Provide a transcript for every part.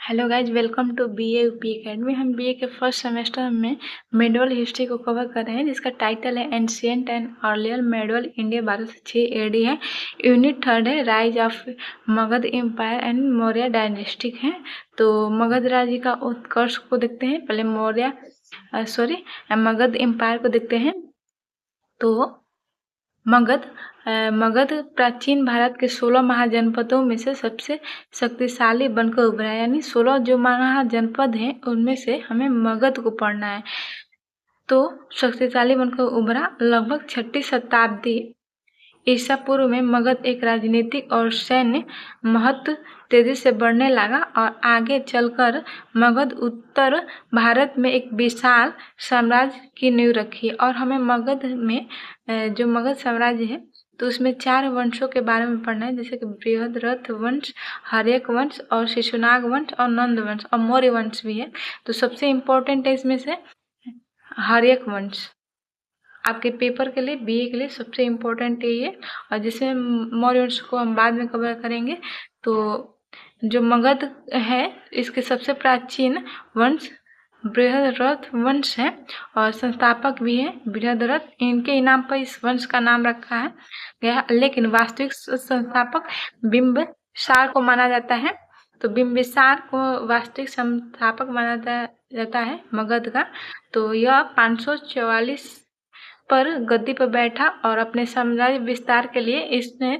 Hello guys, welcome to BA UP academy. हम BA के first semester में medieval history को कवर कर रहे हैं, जिसका टाइटल है ancient and earlier medieval India 1206 AD है। यूनिट थर्ड है rise of Magadh empire and Maurya dynastic है। तो मगध राज्य का उत्कर्ष को देखते हैं। पहले मगध एम्पायर को देखते हैं। तो मगध प्राचीन भारत के 16 महाजनपदों में से सबसे शक्तिशाली बनकर उभरा है। यानी 16 जो महाजनपद हैं उनमें से हमें मगध को पढ़ना है। तो शक्तिशाली बनकर उभरा। लगभग 6वीं शताब्दी ईसा पूर्व में मगध एक राजनीतिक और सैन्य महत्व तेजी से बढ़ने लगा और आगे चलकर मगध उत्तर भारत में एक विशाल साम्राज्य की नींव रखी। और हमें मगध में जो मगध साम्राज्य है तो उसमें 4 वंशों के बारे में पढ़ना है, जैसे कि बृहद्रथ वंश, हर्यक वंश और शिशुनाग वंश और नंद वंश और मौर्य वंश भी है। तो सबसे इम्पोर्टेंट है इसमें से हर्यक वंश। आपके पेपर के लिए, बीए के लिए सबसे इम्पोर्टेंट यही है। और जिसमें मौर्य वंश को हम बाद में कवर करेंगे। तो जो मगध है इसके सबसे प्राचीन वंश बृहद्रथ वंश है और संस्थापक भी है बृहद्रथ। इनके नाम पर इस वंश का नाम रखा है गया, लेकिन वास्तविक संस्थापक बिंबिसार को माना जाता है। तो बिंबिसार को वास्तविक संस्थापक माना जाता है मगध का। तो यह 544 पर गद्दी पर बैठा और अपने साम्राज्य विस्तार के लिए इसने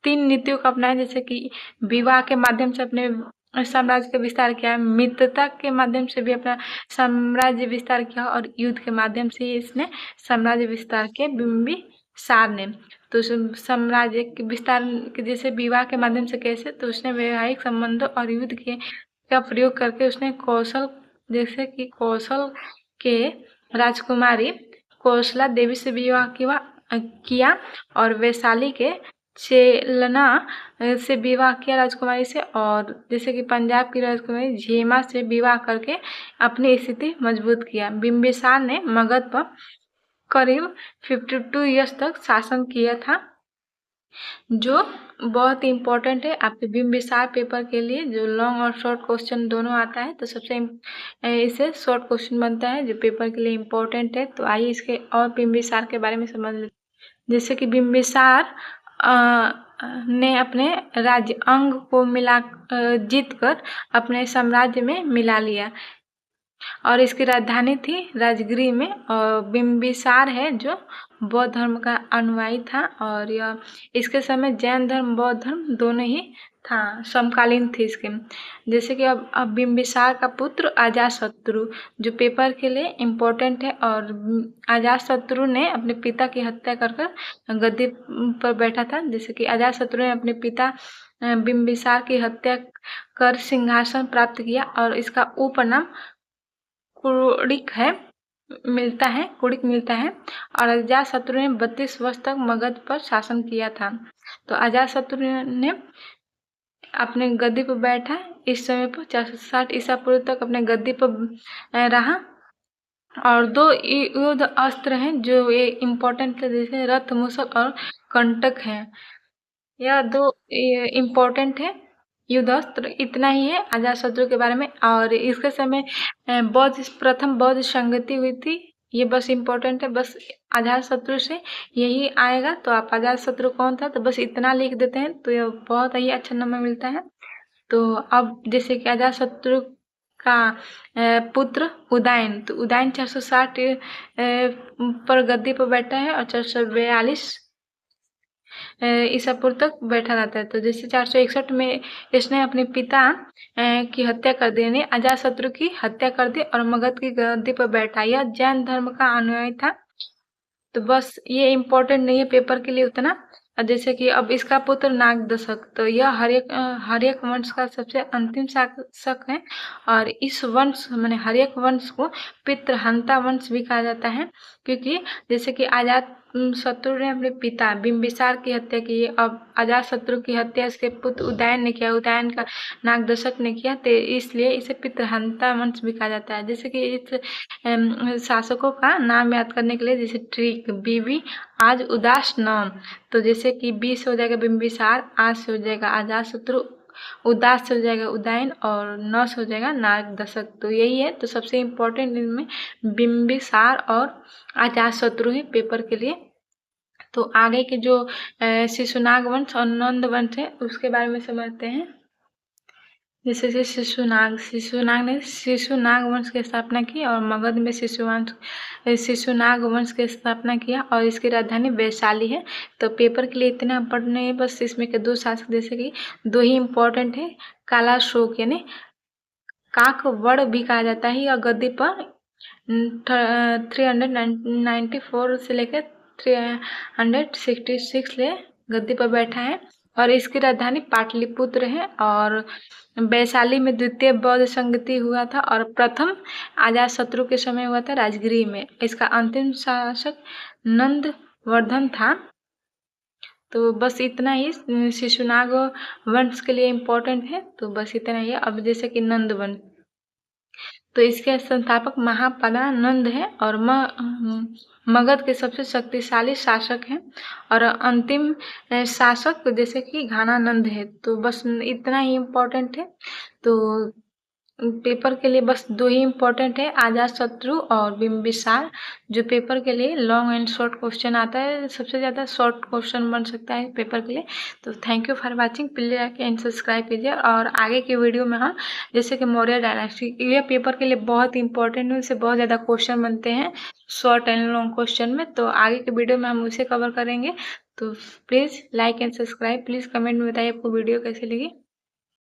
3 नीतियों को अपनाया, जैसे कि विवाह के माध्यम से अपने साम्राज्य का विस्तार किया, मित्रता के माध्यम से भी अपना साम्राज्य विस्तार किया और युद्ध के माध्यम से इसने साम्राज्य विस्तार किया बिंबिसार ने। तो साम्राज्य के विस्तार जैसे विवाह के माध्यम से कैसे, तो उसने वैवाहिक संबंधों और युद्ध के का प्रयोग करके उसने कौशल, जैसे कि कौशल के राजकुमारी कौशला देवी से विवाह किया और वैशाली के चेलना से विवाह किया राजकुमारी से। और जैसे कि पंजाब की राजकुमारी झेमा से विवाह करके अपनी स्थिति मजबूत किया। बिंबिसार ने मगध पर करीब 52 ईयर्स तक शासन किया था, जो बहुत इम्पोर्टेंट है आपके बिंबिसार पेपर के लिए, जो लॉन्ग और शॉर्ट क्वेश्चन दोनों आता है। तो सबसे इसे शॉर्ट क्वेश्चन बनता है जो पेपर के लिए इम्पोर्टेंट है। तो आइए इसके और बिंबिसार के बारे में समझ लेते हैं। जैसे कि बिंबिसार ने अपने राज्य अंग को जीतकर अपने साम्राज्य में मिला लिया और इसकी राजधानी थी राजगृह में। और बिंबिसार है जो बौद्ध धर्म का अनुयायी था और यह इसके समय जैन धर्म बौद्ध धर्म दोनों ही था, समकालीन थे इसके। जैसे कि अब बिंबिसार का पुत्र अजातशत्रु जो पेपर के लिए इम्पोर्टेंट है। और अजातशत्रु ने अपने पिता की हत्या कर गद्दी पर बैठा था। जैसे कि अजातशत्रु ने अपने पिता बिंबिसार की हत्या कर सिंहासन प्राप्त किया और इसका उपनाम कुड़िक मिलता है। और अजातशत्रु ने 32 वर्ष तक मगध पर शासन किया था। तो अजातशत्रु ने अपने गद्दी पर बैठा इस समय पर 460 ईसा पूर्व तक अपने गद्दी पर रहा। और 2 युद्ध अस्त्र हैं जो ये इम्पोर्टेंट है, जैसे रथ मूसल और कंटक है। यह 2 इम्पोर्टेंट है युद्ध अस्त्र। इतना ही है अजातशत्रु के बारे में। और इसके समय प्रथम बौद्ध संगति हुई थी, ये बस इम्पोर्टेंट है। बस अजातशत्रु से यही आएगा। तो आप अजातशत्रु कौन था तो बस इतना लिख देते हैं तो यह बहुत ही अच्छा नंबर मिलता है। तो अब जैसे कि अजातशत्रु का पुत्र उदयन, तो उदयन 460 पर गद्दी पर बैठा है और 442 ईसा पूर्व तक बैठा रहता है। तो जैसे 461 में इसने अपने पिता की हत्या कर दी, यानी अजातशत्रु की हत्या कर दी और मगध की गद्दी पर बैठा। यह जैन धर्म का अनुयायी था। तो बस ये इम्पोर्टेंट नहीं है पेपर के लिए उतना। जैसे कि अब इसका पुत्र नागदशक, तो यह हर्यक वंश का सबसे अंतिम शासक है। और इस वंश माने हर्यक वंश को पितृहंता वंश भी कहा जाता है, क्योंकि जैसे कि अजातशत्रु ने अपने पिता बिंबिसार की हत्या की। अब अजातशत्रु की हत्या इसके पुत्र उदयन ने किया, उदयन का नागदशक ने किया, तो इसलिए इसे पितृहंता वंश भी कहा जाता है। जैसे कि इस शासकों का नाम याद करने के लिए, जैसे ट्रिक बीबी आज उदास नाम, तो जैसे कि बी से हो जाएगा बिंबिसार, आज से हो जाएगा अजातशत्रु, उदास हो जाएगा उदायन, और नस हो जाएगा नाग दशक। तो यही है। तो सबसे इम्पोर्टेंट इनमें बिंबिसार और अजातशत्रु है पेपर के लिए। तो आगे के जो शिशुनाग वंश और नंद वंश है उसके बारे में समझते हैं। जैसे कि शिशुनाग ने शिशुनाग वंश की स्थापना की और मगध में शिशुनाग वंश की स्थापना किया और इसकी राजधानी वैशाली है। तो पेपर के लिए इतना इम्पोर्टेंट नहीं है, बस इसमें के दो शासक जैसे कि दो ही इम्पोर्टेंट है। कालाशोक यानी काकवड़ भी कहा जाता है, और गद्दी पर 394 से लेकर 366 ले गद्दी पर बैठा है और इसकी राजधानी पाटलिपुत्र है। और वैशाली में द्वितीय बौद्ध संगति हुआ था और प्रथम अजातशत्रु के समय हुआ था राजगिरी में। इसका अंतिम शासक नंदवर्धन था। तो बस इतना ही शिशुनाग वंश के लिए इम्पोर्टेंट है। तो बस इतना ही है। अब जैसे कि नंद वंश, तो इसके संस्थापक महापदानंद है और मगध के सबसे शक्तिशाली शासक हैं। और अंतिम शासक जैसे कि घानानंद है। तो बस इतना ही इम्पोर्टेंट है। तो पेपर के लिए बस दो ही इम्पोर्टेंट है, अजातशत्रु और बिंबिसार, जो पेपर के लिए लॉन्ग एंड शॉर्ट क्वेश्चन आता है। सबसे ज़्यादा शॉर्ट क्वेश्चन बन सकता है पेपर के लिए। तो thank you for watching. Please like and subscribe कीजिए। और आगे की वीडियो में हम जैसे कि मौर्य डायनेस्टी, ये पेपर के लिए बहुत इंपॉर्टेंट है, उससे बहुत ज़्यादा क्वेश्चन बनते हैं शॉर्ट एंड लॉन्ग क्वेश्चन में। तो आगे के वीडियो में हम उसे कवर करेंगे। तो please like and subscribe. Please comment में बताइए आपको वीडियो कैसी लगी।